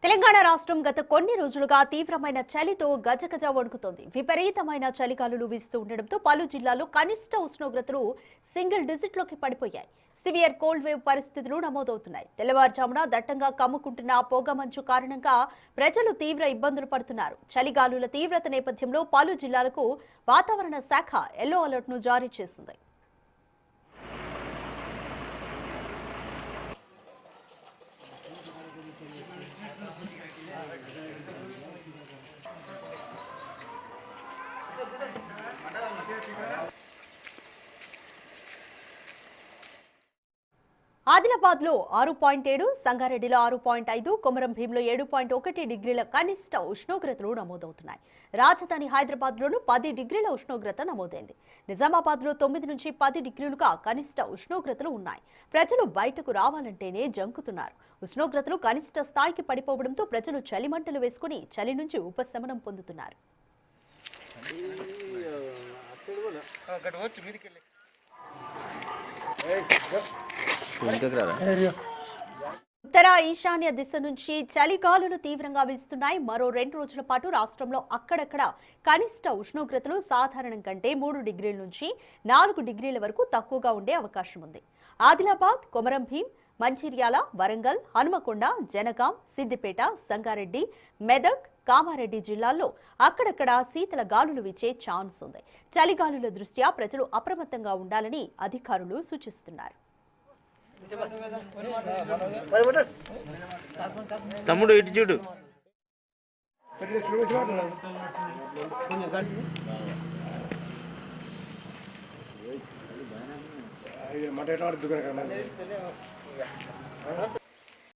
తెలంగాణ రాష్ట్రం గత కొన్ని రోజులుగా తీవ్రమైన చలితో గజగజ వణుకుతోంది. విపరీతమైన చలిగాలులు వీస్తూ ఉండడంతో పలు జిల్లాల్లో కనిష్ట ఉష్ణోగ్రతలు సింగిల్ డిజిట్లోకి పడిపోయాయి. సివియర్ కోల్డ్ వేవ్ పరిస్థితులు నమోదవుతున్నాయి. తెల్లవారుజామున దట్టంగా కమ్ముకుంటున్న పొగమంచు కారణంగా ప్రజలు తీవ్ర ఇబ్బందులు పడుతున్నారు. చలిగాలుల తీవ్రత నేపథ్యంలో పలు జిల్లాలకు వాతావరణ శాఖ ఎల్లో అలర్ట్ ను జారీ చేసింది. ఆదిలాబాద్ లో 6.7, సంగారెడ్డిలో 6.5, కొమరం భీంలో 7.1 డిగ్రీల కనిష్ట ఉష్ణోగ్రతలు నమోదవుతున్నాయి. రాజధాని హైదరాబాద్ లోను 10 డిగ్రీల ఉష్ణోగ్రత నమోదైంది. నిజామాబాద్ లో 9 నుంచి 10 డిగ్రీలుగా కనిష్ట ఉష్ణోగ్రతలు ఉన్నాయి. ప్రజలు బయటకు రావాలంటేనే జంకుతున్నారు. ఉష్ణోగ్రతలు కనిష్ట స్థాయికి పడిపోవడంతో ప్రజలు చలిమంటలు వేసుకుని చలి నుంచి ఉపశమనం పొందుతున్నారు. ఉత్తర ఈశాన్య దిశ నుంచి చలిగాలులు తీవ్రంగా వీస్తున్నాయి. మరో 2 రోజుల పాటు రాష్ట్రంలో అక్కడక్కడ కనిష్ట ఉష్ణోగ్రతలు సాధారణం కంటే 3 డిగ్రీల నుంచి 4 డిగ్రీల వరకు తక్కువగా ఉండే అవకాశం ఉంది. ఆదిలాబాద్, కొమరం భీం, మంచిర్యాల, వరంగల్, హనుమకొండ, జనగాం, సిద్దిపేట, సంగారెడ్డి, మెదక్, కామారెడ్డి జిల్లాల్లో అక్కడక్కడ శీతల గాలులు వీచే ఛాన్స్ ఉంది. చలిగాలుల దృష్ట్యా ప్రజలు అప్రమత్తంగా ఉండాలని అధికారులు సూచిస్తున్నారు. తమ్ముడు ఇటు చూడు. మట